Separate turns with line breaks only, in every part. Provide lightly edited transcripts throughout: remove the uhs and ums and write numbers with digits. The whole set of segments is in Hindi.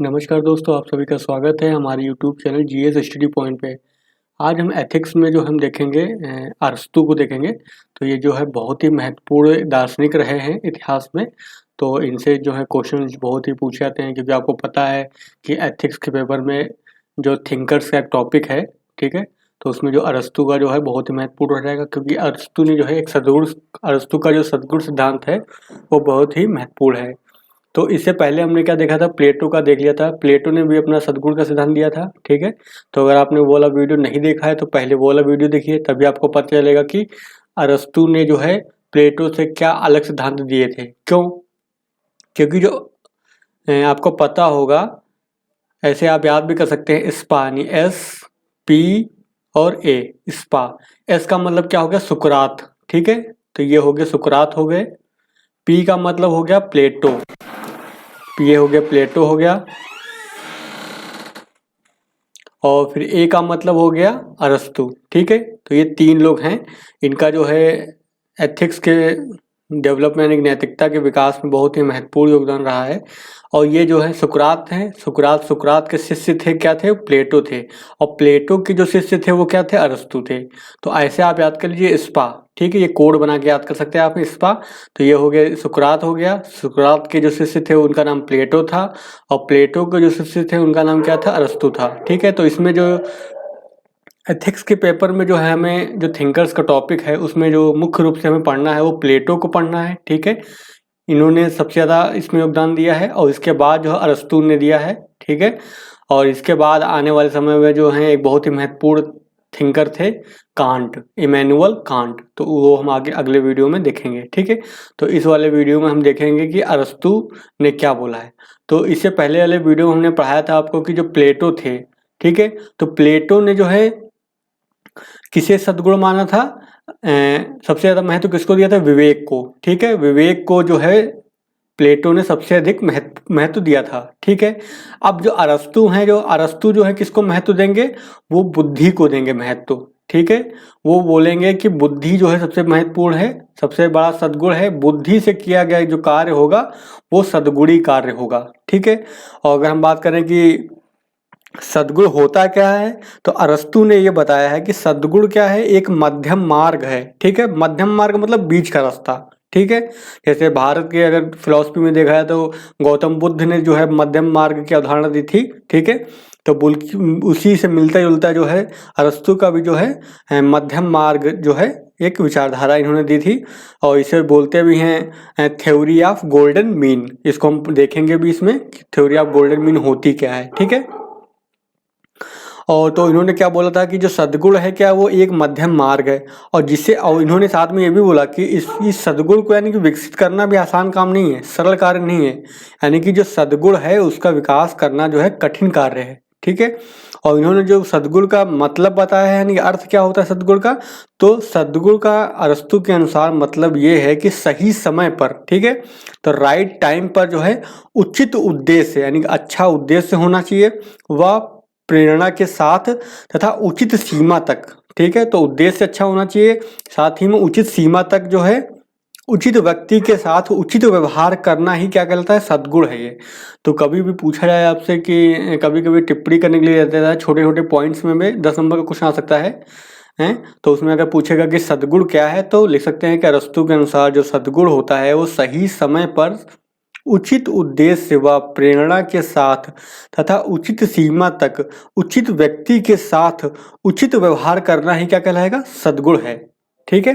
नमस्कार दोस्तों, आप सभी का स्वागत है हमारे YouTube channel GS study point पे। आज हम एथिक्स में जो हम देखेंगे अरस्तू को देखेंगे। तो ये जो है बहुत ही महत्वपूर्ण दार्शनिक रहे हैं इतिहास में। तो इनसे जो है क्वेश्चन बहुत ही पूछे जाते हैं, क्योंकि आपको पता है कि एथिक्स के पेपर में जो थिंकर्स का एक टॉपिक है, ठीक है। तो उसमें जो अरस्तू का जो है बहुत ही महत्वपूर्ण रहेगा, क्योंकि अरस्तू ने जो है एक सद्गुण, अरस्तू का जो सद्गुण सिद्धांत है वो बहुत ही महत्वपूर्ण है। तो इससे पहले हमने क्या देखा था, प्लेटो का देख लिया था। प्लेटो ने भी अपना सद्गुण का सिद्धांत दिया था, ठीक है। तो अगर आपने वो वाला वीडियो नहीं देखा है तो पहले वो वाला वीडियो देखिए, तभी आपको पता चलेगा कि अरस्तु ने जो है प्लेटो से क्या अलग सिद्धांत दिए थे। क्यों? क्योंकि जो आपको पता होगा, ऐसे आप याद भी कर सकते हैं, स्पा यानी एस पी और ए, स्पा। एस का मतलब क्या हो गया? सुकरात, ठीक है। तो ये हो गए सुकरात हो गए। पी का मतलब हो गया प्लेटो, ये हो गया प्लेटो हो गया। और फिर ए का मतलब हो गया अरस्तु, ठीक है। तो ये तीन लोग हैं, इनका जो है एथिक्स के डेवलपमेंट, यानी नैतिकता के विकास में बहुत ही महत्वपूर्ण योगदान रहा है। और ये जो है सुकरात हैं, सुकरात के शिष्य थे, क्या थे? प्लेटो थे। और प्लेटो के जो शिष्य थे वो क्या थे? अरस्तु थे। तो ऐसे आप याद कर लीजिए स्पा, ठीक है। ये कोड बना के याद कर सकते हैं आप स्पा। तो ये हो गया सुकरात हो गया। सुकरात के जो शिष्य थे उनका नाम प्लेटो था, और प्लेटो के जो शिष्य थे उनका नाम क्या था? अरस्तु था, ठीक है। तो इसमें जो एथिक्स के पेपर में जो है, हमें जो थिंकर्स का टॉपिक है उसमें जो मुख्य रूप से हमें पढ़ना है वो प्लेटो को पढ़ना है, ठीक है। इन्होंने सबसे ज़्यादा इसमें योगदान दिया है, और इसके बाद जो है अरस्तु ने दिया है, ठीक है। और इसके बाद आने वाले समय में जो है एक बहुत ही महत्वपूर्ण थिंकर थे, कांट, इमैनुअल कांट। तो वो हम आगे अगले वीडियो में देखेंगे, ठीक है। तो इस वाले वीडियो में हम देखेंगे कि अरस्तु ने क्या बोला है। तो इससे पहले वाले वीडियो में हमने पढ़ाया था आपको कि जो प्लेटो थे, ठीक है। तो प्लेटो ने जो है किसे सद्गुण माना था? सबसे ज्यादा महत्व किसको दिया था? विवेक को, ठीक है। विवेक को जो है प्लेटो ने सबसे अधिक महत्व दिया था, ठीक है। अब जो अरस्तु हैं, जो अरस्तु जो है किसको महत्व देंगे? वो बुद्धि को देंगे महत्व, ठीक है। वो बोलेंगे कि बुद्धि जो है सबसे महत्वपूर्ण है, सबसे बड़ा सद्गुण है। बुद्धि से किया गया जो कार्य होगा वो सद्गुणी कार्य होगा, ठीक है। और अगर हम बात करें कि सद्गुण होता क्या है, तो अरस्तु ने ये बताया है कि सद्गुण क्या है? एक मध्यम मार्ग है, ठीक है। मध्यम मार्ग मतलब बीच का रास्ता, ठीक है। जैसे भारत के अगर फिलॉसफी में देखा है तो गौतम बुद्ध ने जो है मध्यम मार्ग की अवधारणा दी थी, ठीक है। तो उसी से मिलता जुलता जो है अरस्तु का भी जो है मध्यम मार्ग जो है एक विचारधारा इन्होंने दी थी। और इसे बोलते भी हैं थ्योरी ऑफ गोल्डन मीन। इसको हम देखेंगे भी इसमें, थ्योरी ऑफ गोल्डन मीन होती क्या है, ठीक है। और तो इन्होंने क्या बोला था कि जो सद्गुण है क्या, वो एक मध्यम मार्ग है। और जिसे, और इन्होंने साथ में ये भी बोला कि इस सद्गुण को यानी कि विकसित करना भी आसान काम नहीं है, सरल कार्य नहीं है। यानी कि जो सद्गुण है उसका विकास करना जो है कठिन कार्य है, ठीक है। और इन्होंने जो सद्गुण का मतलब बताया है, यानी अर्थ क्या होता है सद्गुण का, तो सद्गुण का अरस्तु के अनुसार मतलब ये है कि सही समय पर, ठीक है, तो राइट टाइम पर जो है उचित उद्देश्य, यानी कि अच्छा उद्देश्य होना चाहिए, वह प्रेरणा के साथ तथा उचित सीमा तक, ठीक है। तो उद्देश्य अच्छा होना चाहिए, साथ ही में उचित सीमा तक जो है उचित व्यक्ति के साथ उचित व्यवहार करना ही क्या कहलाता है? सद्गुण है ये। तो कभी भी पूछा जाए आपसे कि कभी कभी टिप्पणी करने के लिए रहता है, छोटे छोटे पॉइंट्स में भी 10 नंबर का क्वेश्चन आ सकता है, हैं। तो उसमें अगर पूछेगा कि सद्गुण क्या है, तो लिख सकते हैं कि अरस्तु के अनुसार जो सद्गुण होता है वो सही समय पर उचित उद्देश्य व प्रेरणा के साथ तथा उचित सीमा तक उचित व्यक्ति के साथ उचित व्यवहार करना ही क्या कहलाएगा? सद्गुण है, ठीक है।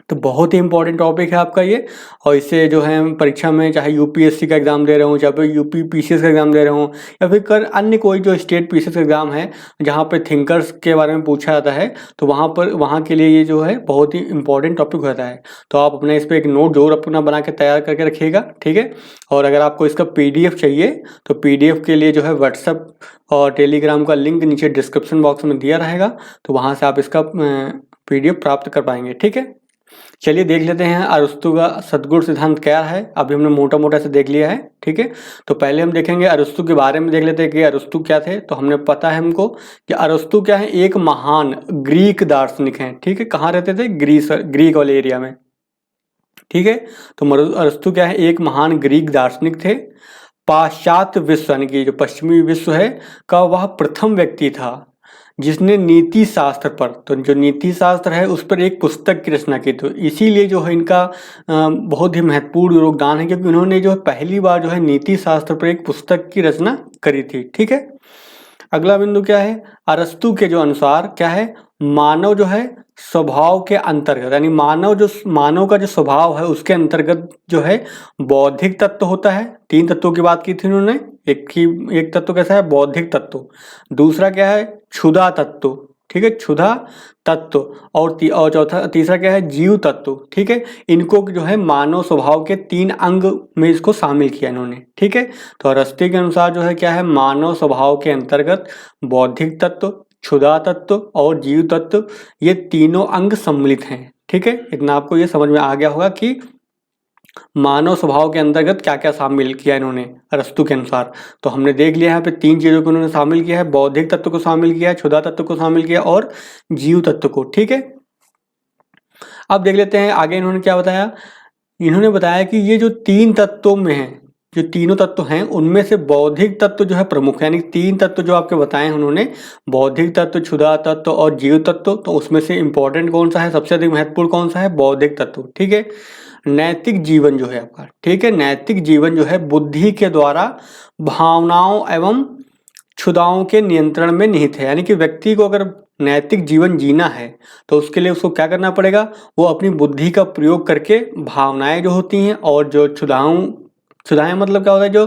तो बहुत ही इंपॉर्टेंट टॉपिक है आपका ये। और इससे जो है परीक्षा में, चाहे यूपीएससी का एग्जाम दे रहे हो, चाहे यूपी पीसीएस का एग्जाम दे रहे हो, या फिर कर अन्य कोई जो स्टेट पीसीएस का एग्जाम है जहाँ पे थिंकर्स के बारे में पूछा जाता है, तो वहाँ के लिए ये जो है बहुत ही इंपॉर्टेंट टॉपिक होता है। तो आप अपने इस पर एक नोट जरूर अपना बना के तैयार करके रखिएगा, ठीक है। और अगर आपको इसका पीडीएफ चाहिए तो पीडीएफ के लिए जो है व्हाट्सएप और टेलीग्राम का लिंक नीचे डिस्क्रिप्शन बॉक्स में दिया रहेगा, तो वहाँ से आप इसका पीडीएफ प्राप्त कर पाएंगे, ठीक है। चलिए देख लेते हैं अरस्तु का सद्गुण सिद्धांत क्या है। अभी हमने मोटा मोटा से देख लिया है, ठीक है। तो पहले हम देखेंगे अरस्तु के बारे में, देख लेते हैं कि अरस्तु क्या थे। तो हमने पता है हमको कि अरस्तु क्या है? एक महान ग्रीक दार्शनिक हैं, ठीक है। कहाँ रहते थे? ग्रीक वाले एरिया में, ठीक है। तो अरस्तु क्या है? एक महान ग्रीक दार्शनिक थे। पाश्चात्य विश्व यानी कि जो पश्चिमी विश्व है का वह प्रथम व्यक्ति था जिसने नीति शास्त्र पर, तो जो नीति शास्त्र है उस पर एक पुस्तक की रचना की। तो इसीलिए जो है इनका बहुत ही महत्वपूर्ण योगदान है, क्योंकि उन्होंने जो है पहली बार जो है नीति शास्त्र पर एक पुस्तक की रचना करी थी। ठीक है, अगला बिंदु क्या है, अरस्तु के जो अनुसार क्या है, मानव जो है स्वभाव के अंतर्गत, यानी मानव का जो स्वभाव है उसके अंतर्गत जो है बौद्धिक तत्व होता है। 3 तत्वों की बात की थी उन्होंने, एक तत्व कैसा है, बौद्धिक तत्व, दूसरा क्या है, क्षुधा तत्व, ठीक है, क्षुधा तत्व, और चौथा तीसरा क्या है, जीव तत्व। ठीक है, इनको जो है मानव स्वभाव के 3 अंग में इसको शामिल किया इन्होंने। ठीक है, तो अरस्तु के अनुसार जो है क्या है, मानव स्वभाव के अंतर्गत बौद्धिक तत्व, क्षुधा तत्व और जीव तत्व, ये तीनों अंग सम्मिलित हैं। ठीक है, इतना आपको ये समझ में आ गया होगा कि मानव स्वभाव के अंतर्गत क्या क्या शामिल किया इन्होंने अरस्तु के अनुसार। तो हमने देख लिया यहाँ पे 3 चीजों को उन्होंने शामिल किया है, बौद्धिक तत्व को शामिल किया है, क्षुधा तत्व को शामिल किया और जीव तत्व को। ठीक है, अब देख लेते हैं आगे इन्होंने क्या बताया। इन्होंने बताया कि ये जो 3 तत्वों में है, जो तीनों तत्व हैं उनमें से बौद्धिक तत्व जो है प्रमुख है, यानी 3 तत्व जो आपके बताए हैं उन्होंने, बौद्धिक तत्व, क्षुधा तत्व और जीव तत्व, तो उसमें से इंपॉर्टेंट कौन सा है, सबसे अधिक महत्वपूर्ण कौन सा है, बौद्धिक तत्व। ठीक है, नैतिक जीवन जो है आपका, ठीक है, नैतिक जीवन जो है बुद्धि के द्वारा भावनाओं एवं क्षुधाओं के नियंत्रण में निहित है। यानी कि व्यक्ति को अगर नैतिक जीवन जीना है तो उसके लिए उसको क्या करना पड़ेगा, वो अपनी बुद्धि का प्रयोग करके भावनाएं जो होती हैं और जो क्षुधाएं मतलब क्या होता है, जो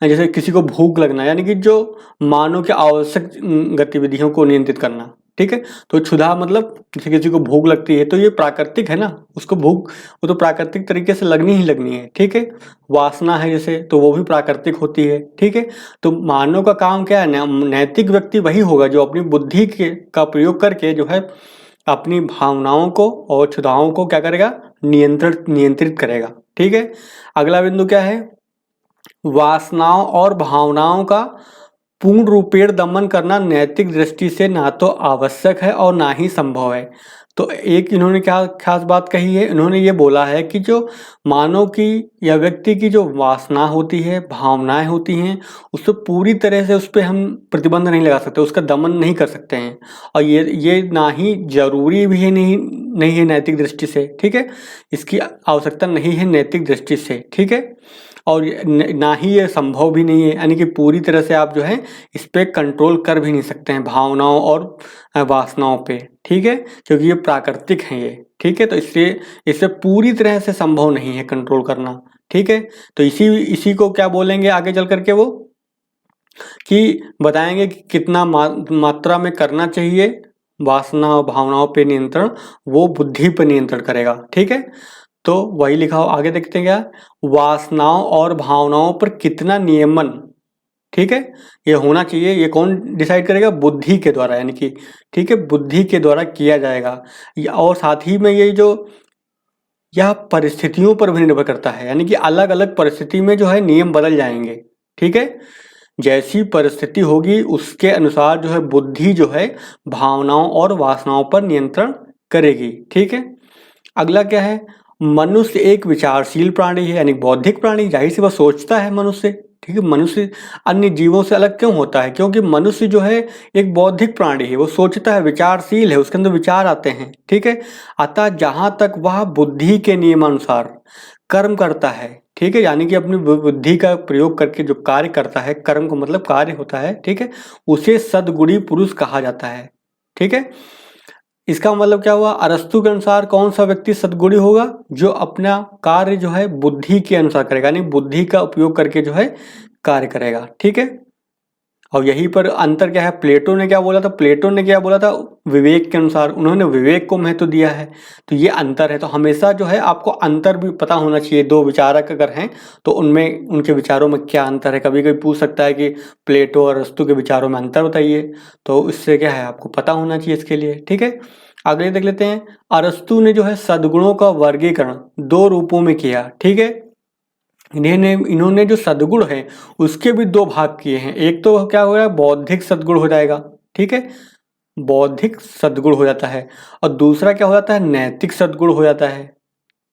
जैसे किसी को भूख लगना, यानी कि जो मानव के आवश्यक गतिविधियों को नियंत्रित करना। ठीक है, तो क्षुधा मतलब किसी को भूख लगती है तो ये प्राकृतिक है ना, उसको भूख वो तो प्राकृतिक तरीके से लगनी ही लगनी है। ठीक है, वासना है जैसे, तो वो भी प्राकृतिक होती है। ठीक है, तो मानव का काम क्या है, नैतिक व्यक्ति वही होगा जो अपनी बुद्धि का प्रयोग करके जो है अपनी भावनाओं को और क्षुधाओं को क्या करेगा, नियंत्रित करेगा। ठीक है, अगला बिंदु क्या है, वासनाओं और भावनाओं का पूर्ण रूपेण दमन करना नैतिक दृष्टि से ना तो आवश्यक है और ना ही संभव है। तो एक इन्होंने क्या खास बात कही है, इन्होंने ये बोला है कि जो मानव की या व्यक्ति की जो वासना होती है, भावनाएं होती हैं, उस पर पूरी तरह से उस पर हम प्रतिबंध नहीं लगा सकते, उसका दमन नहीं कर सकते हैं, और ये ना ही जरूरी भी है, नहीं है नैतिक दृष्टि से। ठीक है, इसकी आवश्यकता नहीं है नैतिक दृष्टि से। ठीक है, और ना ही ये संभव भी नहीं है, यानी कि पूरी तरह से आप जो है इस पे कंट्रोल कर भी नहीं सकते हैं भावनाओं और वासनाओं पे। ठीक है, क्योंकि ये प्राकृतिक हैं ये। ठीक है, तो इसलिए इसे पूरी तरह से संभव नहीं है कंट्रोल करना। ठीक है, तो इसी को क्या बोलेंगे आगे चल करके, वो कि बताएंगे कि कितना मात्रा में करना चाहिए वासना और भावनाओं पे नियंत्रण, वो बुद्धि पर नियंत्रण करेगा। ठीक है, तो वही लिखा हो, आगे देखते हैं क्या, वासनाओं और भावनाओं पर कितना नियमन, ठीक है, ये होना चाहिए, ये कौन डिसाइड करेगा, बुद्धि के द्वारा, यानी कि ठीक है बुद्धि के द्वारा किया जाएगा। और साथ ही में ये जो यह परिस्थितियों पर भी निर्भर करता है, यानी कि अलग अलग परिस्थिति में जो है नियम बदल जाएंगे। ठीक है, जैसी परिस्थिति होगी उसके अनुसार जो है बुद्धि जो है भावनाओं और वासनाओं पर नियंत्रण करेगी। ठीक है, अगला क्या है, मनुष्य एक विचारशील प्राणी है, यानी बौद्धिक प्राणी, जाहिर सी बात सोचता है मनुष्य। ठीक है, मनुष्य अन्य जीवों से अलग क्यों होता है, क्योंकि मनुष्य जो है एक बौद्धिक प्राणी है, वो सोचता है, विचारशील है, उसके अंदर विचार आते हैं। ठीक है, अतः जहां तक वह बुद्धि के नियमानुसार कर्म करता है, ठीक है, यानी कि अपनी बुद्धि का प्रयोग करके जो कार्य करता है, कर्म को मतलब कार्य होता है, ठीक है, उसे सद्गुणी पुरुष कहा जाता है। ठीक है, इसका मतलब क्या हुआ, अरस्तु के अनुसार कौन सा व्यक्ति सद्गुणी होगा, जो अपना कार्य जो है बुद्धि के अनुसार करेगा, यानी बुद्धि का उपयोग करके जो है कार्य करेगा। ठीक है, और यहीं पर अंतर क्या है, प्लेटो ने क्या बोला था, प्लेटो ने क्या बोला था, विवेक के अनुसार, उन्होंने विवेक को महत्व दिया है। तो ये अंतर है, तो हमेशा जो है आपको अंतर भी पता होना चाहिए, दो विचारक अगर हैं तो उनमें उनके विचारों में क्या अंतर है। कभी कभी पूछ सकता है कि प्लेटो और अरस्तु के विचारों में अंतर बताइए, तो इससे क्या है आपको पता होना चाहिए इसके लिए। ठीक है, अगले देख लेते हैं, अरस्तु ने जो है सद्गुणों का वर्गीकरण 2 रूपों में किया। ठीक है, इन्होंने जो सद्गुण है उसके भी 2 भाग किए हैं, एक तो क्या हो गया, बौद्धिक सद्गुण हो जाएगा। ठीक है, बौद्धिक सद्गुण हो जाता है, और दूसरा क्या हो जाता है, नैतिक सद्गुण हो जाता है।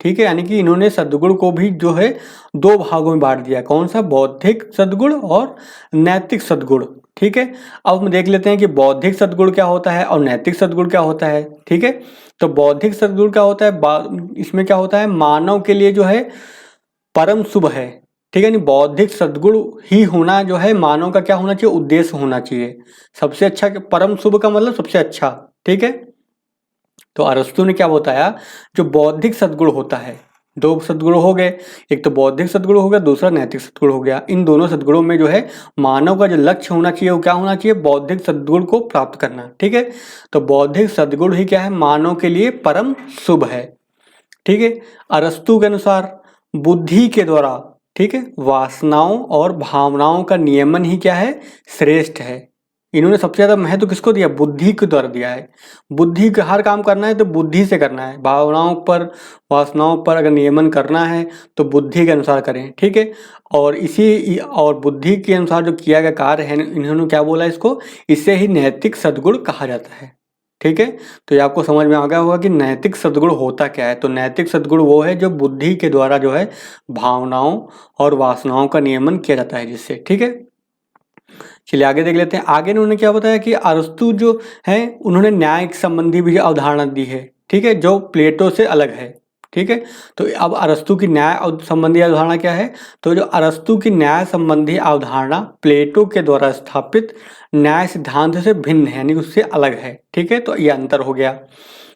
ठीक है, यानी कि इन्होंने सद्गुण को भी जो है दो भागों में बांट दिया। कौन सा? बौद्धिक सद्गुण और नैतिक सद्गुण। ठीक है, अब हम देख लेते हैं कि बौद्धिक सद्गुण क्या होता है और नैतिक सद्गुण क्या होता है। ठीक है, तो बौद्धिक सद्गुण क्या होता है, इसमें क्या होता है, मानव के लिए जो है परम शुभ है। ठीक है, नहीं बौद्धिक सद्गुण ही होना जो है मानव का क्या होना चाहिए, उद्देश्य होना चाहिए। सबसे अच्छा, परम शुभ का मतलब सबसे अच्छा। ठीक है, तो अरस्तु ने क्या बताया, जो बौद्धिक सद्गुण होता है, दो सद्गुण हो गए, एक तो बौद्धिक सद्गुण हो गया, दूसरा नैतिक सद्गुण हो गया। इन दोनों सद्गुणों में जो है मानव का जो लक्ष्य होना चाहिए वो क्या होना चाहिए, बौद्धिक सद्गुण को प्राप्त करना। ठीक है, तो बौद्धिक सद्गुण ही क्या है, मानव के लिए परम शुभ है। ठीक है, अरस्तु के अनुसार बुद्धि के द्वारा, ठीक है, वासनाओं और भावनाओं का नियमन ही क्या है, श्रेष्ठ है। इन्होंने सबसे ज्यादा महत्व किसको दिया, बुद्धि के द्वारा दिया है। बुद्धि का हर काम करना है तो बुद्धि से करना है। भावनाओं पर, वासनाओं पर अगर नियमन करना है तो बुद्धि के अनुसार करें। ठीक है, और इसी और बुद्धि के अनुसार जो किया गया कार्य है, इन्होंने क्या बोला इसको, इसे ही नैतिक सद्गुण कहा जाता है। ठीक है, तो ये आपको समझ में आ गया होगा कि नैतिक सद्गुण होता क्या है। तो नैतिक सद्गुण वो है जो बुद्धि के द्वारा जो है भावनाओं और वासनाओं का नियमन किया जाता है जिससे। ठीक है, चलिए आगे देख लेते हैं। आगे उन्होंने क्या बताया कि अरस्तु जो है उन्होंने न्याय संबंधी भी अवधारणा दी है। ठीक है, जो प्लेटो से अलग है। ठीक है, तो अब अरस्तु की न्याय संबंधी अवधारणा क्या है, तो जो अरस्तु की न्याय संबंधी अवधारणा प्लेटो के द्वारा स्थापित न्याय सिद्धांत से भिन्न है, यानी उससे अलग है। ठीक है, तो ये अंतर हो गया।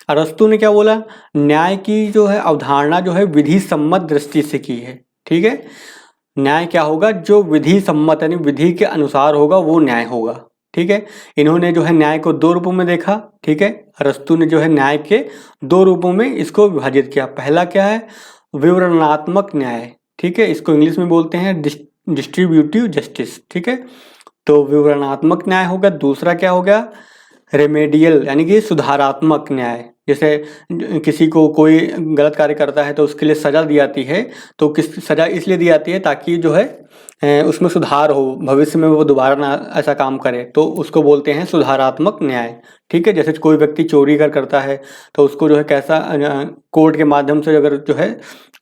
अरस्तु ने क्या बोला, न्याय की जो है अवधारणा जो है विधि सम्मत दृष्टि से की है। ठीक है, न्याय क्या होगा, जो विधि सम्मत यानी विधि के अनुसार होगा वो न्याय होगा। ठीक है, इन्होंने जो है न्याय को दो रूपों में देखा। ठीक है, अरस्तु ने जो है न्याय के दो रूपों में इसको विभाजित किया। पहला क्या है, विवरणात्मक न्याय। ठीक है, इसको इंग्लिश में बोलते हैं डिस्ट्रीब्यूटिव जस्टिस। ठीक है, तो विवरणात्मक न्याय होगा। दूसरा क्या हो गया, रेमेडियल यानी कि सुधारात्मक न्याय। जैसे किसी को कोई गलत कार्य करता है तो उसके लिए सजा दी जाती है, तो किस सजा इसलिए दी जाती है ताकि जो है उसमें सुधार हो, भविष्य में वो दोबारा ना ऐसा काम करे, तो उसको बोलते हैं सुधारात्मक न्याय। ठीक है, जैसे कोई व्यक्ति चोरी करता है तो उसको जो है कैसा, कोर्ट के माध्यम से अगर जो है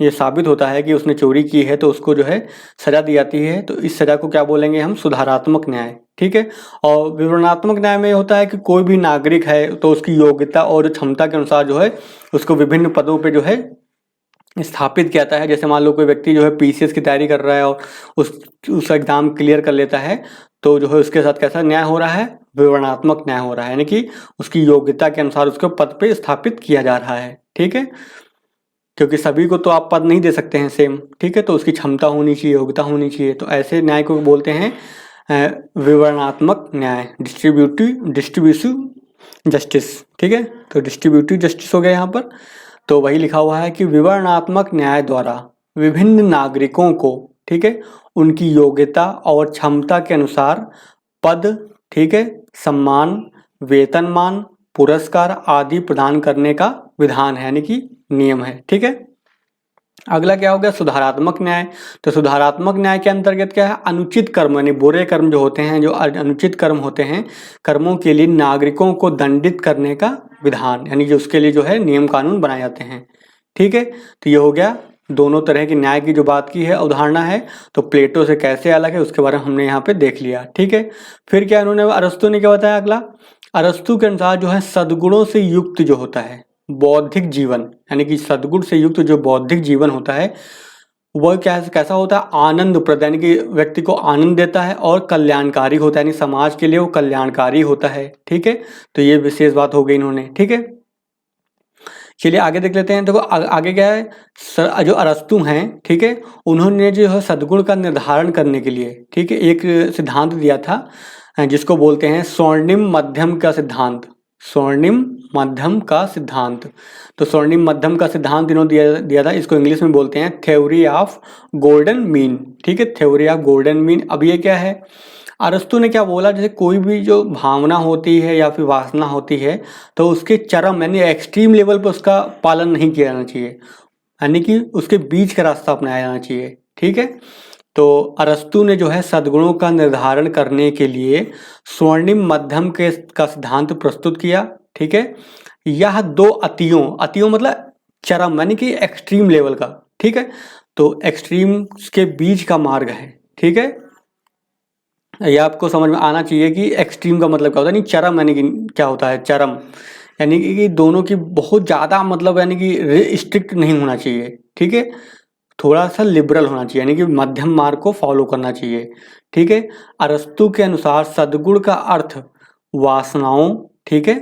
ये साबित होता है कि उसने चोरी की है तो उसको जो है सजा दी जाती है, तो इस सजा को क्या बोलेंगे हम, सुधारात्मक न्याय। ठीक है, और विवरणात्मक न्याय में होता है कि कोई भी नागरिक है तो उसकी योग्यता और क्षमता के अनुसार जो है उसको विभिन्न पदों पे जो है स्थापित किया जाता है। जैसे मान लो कोई व्यक्ति जो है पीसीएस की तैयारी कर रहा है और उस एग्जाम क्लियर कर लेता है, तो जो है उसके साथ कैसा न्याय हो रहा है, विवरणात्मक न्याय हो रहा है, यानी कि उसकी योग्यता के अनुसार उसको पद पे स्थापित किया जा रहा है। ठीक है, क्योंकि सभी को तो आप पद नहीं दे सकते हैं सेम। ठीक है, तो उसकी क्षमता होनी चाहिए, योग्यता होनी चाहिए, तो ऐसे न्याय को बोलते हैं विवरणात्मक न्याय, डिस्ट्रीब्यूटिव जस्टिस। ठीक है, तो डिस्ट्रीब्यूटिव जस्टिस हो गया यहाँ पर। तो वही लिखा हुआ है कि विवरणात्मक न्याय द्वारा विभिन्न नागरिकों को, ठीक है, उनकी योग्यता और क्षमता के अनुसार पद, ठीक है, सम्मान, वेतनमान, पुरस्कार आदि प्रदान करने का विधान है, यानी कि नियम है। ठीक है, अगला क्या हो गया, सुधारात्मक न्याय। तो सुधारात्मक न्याय के अंतर्गत क्या है, अनुचित कर्म यानी बुरे कर्म जो होते हैं, जो अनुचित कर्म होते हैं, कर्मों के लिए नागरिकों को दंडित करने का विधान, यानी जो उसके लिए जो है नियम कानून बनाए जाते हैं। ठीक है, तो ये हो गया दोनों तरह की न्याय की जो बात की है अवधारणा है, तो प्लेटो से कैसे अलग है उसके बारे में हमने यहाँ पे देख लिया। ठीक है, फिर क्या इन्होंने, अरस्तु ने क्या बताया अगला, अरस्तु के अनुसार जो है सद्गुणों से युक्त जो होता है बौद्धिक जीवन, यानी कि सद्गुण से युक्त जो बौद्धिक जीवन होता है वह कैसा होता है, आनंदप्रद, यानी कि व्यक्ति को आनंद देता है और कल्याणकारी होता है, यानी समाज के लिए वो कल्याणकारी होता है। ठीक है, तो ये विशेष बात हो गई इन्होंने। ठीक है, चलिए आगे देख लेते हैं। देखो आगे क्या है, जो अरस्तु हैं, ठीक है, उन्होंने जो है सद्गुण का निर्धारण करने के लिए, ठीक है, एक सिद्धांत दिया था जिसको बोलते हैं स्वर्णिम मध्यम का सिद्धांत। स्वर्णिम मध्यम का सिद्धांत, तो स्वर्णिम मध्यम का सिद्धांत इन्होंने दिया था, इसको इंग्लिश में बोलते हैं थ्योरी ऑफ गोल्डन मीन। ठीक है, थ्योरी ऑफ गोल्डन मीन। अब ये क्या है, अरस्तु ने क्या बोला, जैसे कोई भी जो भावना होती है या फिर वासना होती है तो उसके चरम यानी एक्सट्रीम लेवल पर उसका पालन नहीं किया जाना चाहिए, यानी कि उसके बीच का रास्ता अपनाया जाना चाहिए। ठीक है, तो अरस्तु ने जो है सद्गुणों का निर्धारण करने के लिए स्वर्णिम मध्यम का सिद्धांत प्रस्तुत किया। ठीक है, यह दो अतियों मतलब चरम यानी कि एक्सट्रीम लेवल का, ठीक है। तो एक्सट्रीम के बीच का मार्ग है, ठीक है। ये आपको समझ में आना चाहिए कि एक्सट्रीम का मतलब क्या होता है, नहीं चरम यानी कि क्या होता है, चरम यानी कि दोनों की बहुत ज़्यादा मतलब यानी कि स्ट्रिक्ट नहीं होना चाहिए, ठीक है। थोड़ा सा लिबरल होना चाहिए, यानी कि मध्यम मार्ग को फॉलो करना चाहिए, ठीक है। अरस्तु के अनुसार सद्गुण का अर्थ वासनाओं, ठीक है,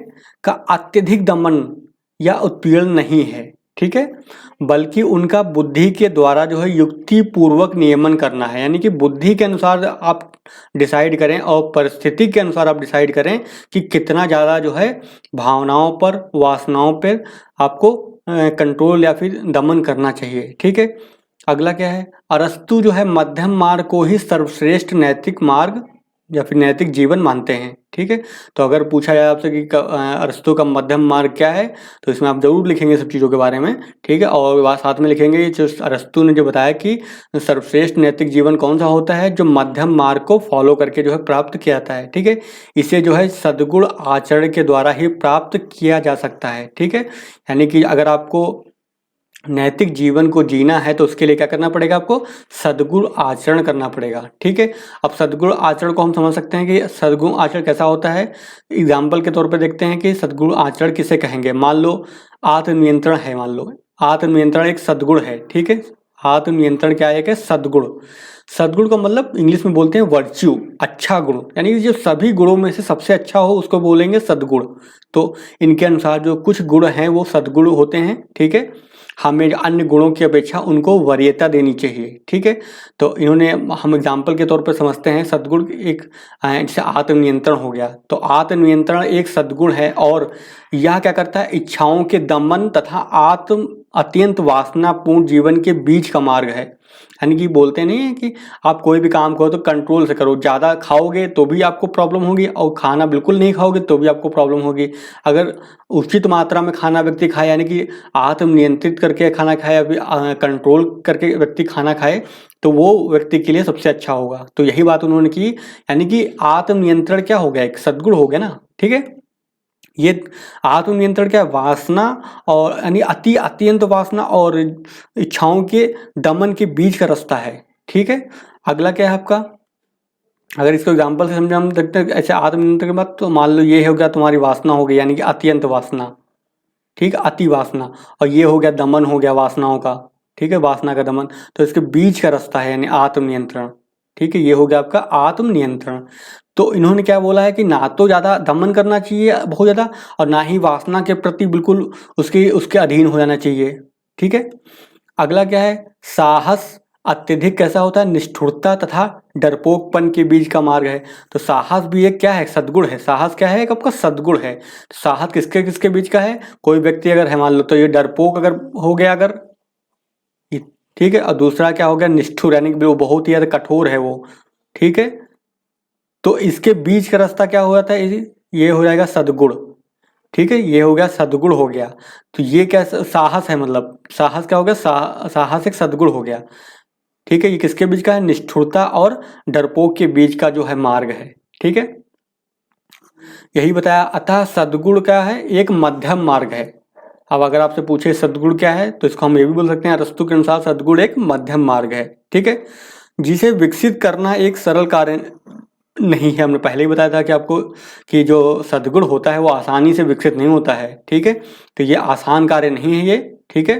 का अत्यधिक दमन या उत्पीड़न नहीं है, ठीक है, बल्कि उनका बुद्धि के द्वारा जो है युक्ति पूर्वक नियमन करना है। यानी कि बुद्धि के अनुसार आप डिसाइड करें और परिस्थिति के अनुसार आप डिसाइड करें कि कितना ज़्यादा जो है भावनाओं पर, वासनाओं पर आपको कंट्रोल या फिर दमन करना चाहिए, ठीक है। अगला क्या है, अरस्तु जो है मध्यम मार्ग को ही सर्वश्रेष्ठ नैतिक मार्ग या फिर नैतिक जीवन मानते हैं, ठीक है। तो अगर पूछा जाए आपसे कि अरस्तु का मध्यम मार्ग क्या है, तो इसमें आप जरूर लिखेंगे सब चीज़ों के बारे में, ठीक है। और साथ में लिखेंगे जो अरस्तु ने जो बताया कि सर्वश्रेष्ठ नैतिक जीवन कौन सा होता है, जो मध्यम मार्ग को फॉलो करके जो है प्राप्त किया जाता है, ठीक है। इसे जो है सद्गुण आचरण के द्वारा ही प्राप्त किया जा सकता है, ठीक है। यानी कि अगर आपको नैतिक जीवन को जीना है तो उसके लिए क्या करना पड़ेगा, आपको सद्गुण आचरण करना पड़ेगा, ठीक है। अब सद्गुण आचरण को हम समझ सकते हैं कि सद्गुण आचरण कैसा होता है। एग्जाम्पल के तौर पर देखते हैं कि सद्गुण आचरण किसे कहेंगे। मान लो आत्मनियंत्रण है, मान लो आत्मनियंत्रण एक सद्गुण है, ठीक है। आत्मनियंत्रण क्या है, एक सद्गुण। सद्गुण का मतलब इंग्लिश में बोलते हैं वर्च्यू, अच्छा गुण, यानी जो सभी गुणों में से सबसे अच्छा हो उसको बोलेंगे सद्गुण। तो इनके अनुसार जो कुछ गुण हैं वो सद्गुण होते हैं, ठीक है। हमें अन्य गुणों की अपेक्षा उनको वरीयता देनी चाहिए, ठीक है। तो इन्होंने, हम एग्जाम्पल के तौर पर समझते हैं सद्गुण एक जैसे आत्मनियंत्रण हो गया, तो आत्मनियंत्रण एक सद्गुण है और यह क्या करता है, इच्छाओं के दमन तथा अत्यंत वासनापूर्ण जीवन के बीच का मार्ग है। यानी कि बोलते नहीं है कि आप कोई भी काम करो तो कंट्रोल से करो, ज़्यादा खाओगे तो भी आपको प्रॉब्लम होगी और खाना बिल्कुल नहीं खाओगे तो भी आपको प्रॉब्लम होगी। अगर उचित मात्रा में खाना व्यक्ति खाए, यानी कि आत्मनियंत्रित करके खाना खाए, अभी कंट्रोल करके व्यक्ति खाना खाए, तो वो व्यक्ति के लिए सबसे अच्छा होगा। तो यही बात उन्होंने की, यानी कि आत्मनियंत्रण क्या हो गया, एक सद्गुण हो गया ना, ठीक है। ये आत्मनियंत्रण क्या है, वासना और यानी अत्यंत वासना और इच्छाओं के दमन के बीच का रास्ता है, ठीक है। अगला क्या है आपका, अगर इसको एग्जाम्पल से समझे हम देखते हैं ऐसे आत्मनियंत्रण के बाद, तो मान लो ये हो गया तुम्हारी वासना हो गई, यानी कि अत्यंत वासना, ठीक, अति वासना, और ये हो गया दमन हो गया वासनाओं का, ठीक है, वासना का दमन। तो इसके बीच का रास्ता है यानी आत्मनियंत्रण, ठीक है। ये हो गया आपका आत्मनियंत्रण। तो इन्होंने क्या बोला है कि ना तो ज़्यादा दमन करना चाहिए बहुत ज़्यादा, और ना ही वासना के प्रति बिल्कुल उसके अधीन हो जाना चाहिए, ठीक है। अगला क्या है, साहस अत्यधिक कैसा होता है, निष्ठुरता तथा डरपोकपन के बीच का मार्ग है। तो साहस भी एक क्या है, सद्गुण है। साहस क्या है, एक आपका सद्गुण है। तो साहस किसके किसके बीच का है, कोई व्यक्ति अगर है मान लो तो ये डरपोक अगर हो गया, अगर ठीक है, और दूसरा क्या हो गया, निष्ठुर, यानी कि वो बहुत ही ज्यादा कठोर है वो, ठीक है। तो इसके बीच का रास्ता क्या हो जाता है, ये हो जाएगा सद्गुण, ठीक है। ये हो गया सद्गुण हो गया। तो ये क्या साहस है, मतलब साहस क्या हो गया, साहस एक सद्गुण हो गया, ठीक है। ये किसके बीच का है, निष्ठुरता और डरपोक के बीच का जो है मार्ग है, ठीक है। यही बताया, अतः सद्गुण क्या है, एक मध्यम मार्ग है। अब अगर आपसे पूछे सद्गुण क्या है, तो इसको हम ये भी बोल सकते हैं अरस्तु के अनुसार सद्गुण एक मध्यम मार्ग है, ठीक है, जिसे विकसित करना एक सरल कार्य नहीं है। हमने पहले ही बताया था कि आपको कि जो सद्गुण होता है वो आसानी से विकसित नहीं होता है, ठीक है। तो ये आसान कार्य नहीं है ये, ठीक है।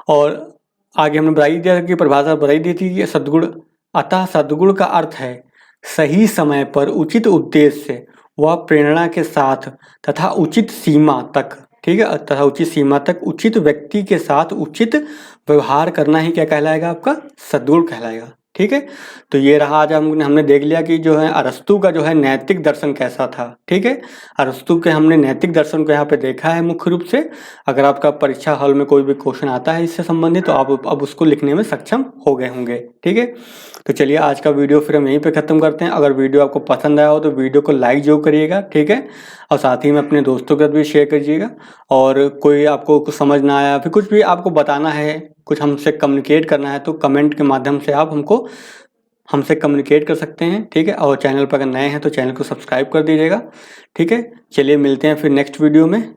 और आगे हमने बताई दिया कि परिभाषा बताई दी थी कि सद्गुण, अतः सद्गुण का अर्थ है सही समय पर उचित उद्देश्य व प्रेरणा के साथ तथा उचित सीमा तक, ठीक है, तथा उचित सीमा तक उचित व्यक्ति के साथ उचित व्यवहार करना ही क्या कहलाएगा, आपका सद्गुण कहलाएगा, ठीक है। तो ये रहा, आज हमने देख लिया कि जो है अरस्तु का जो है नैतिक दर्शन कैसा था, ठीक है। अरस्तु के हमने नैतिक दर्शन को यहाँ पे देखा है मुख्य रूप से। अगर आपका परीक्षा हॉल में कोई भी क्वेश्चन आता है इससे संबंधित, तो आप अब उसको लिखने में सक्षम हो गए होंगे, ठीक है। तो चलिए आज का वीडियो फिर हम यहीं पे ख़त्म करते हैं। अगर वीडियो आपको पसंद आया हो तो वीडियो को लाइक जरूर करिएगा, ठीक है, और साथ ही में अपने दोस्तों के साथ भी शेयर करिएगा। और कोई आपको कुछ समझ ना आया, फिर कुछ भी आपको बताना है, कुछ हमसे कम्युनिकेट करना है, तो कमेंट के माध्यम से आप हमसे कम्युनिकेट कर सकते हैं, ठीक है। और चैनल पर अगर नए हैं तो चैनल को सब्सक्राइब कर दीजिएगा, ठीक है। चलिए मिलते हैं फिर नेक्स्ट वीडियो में।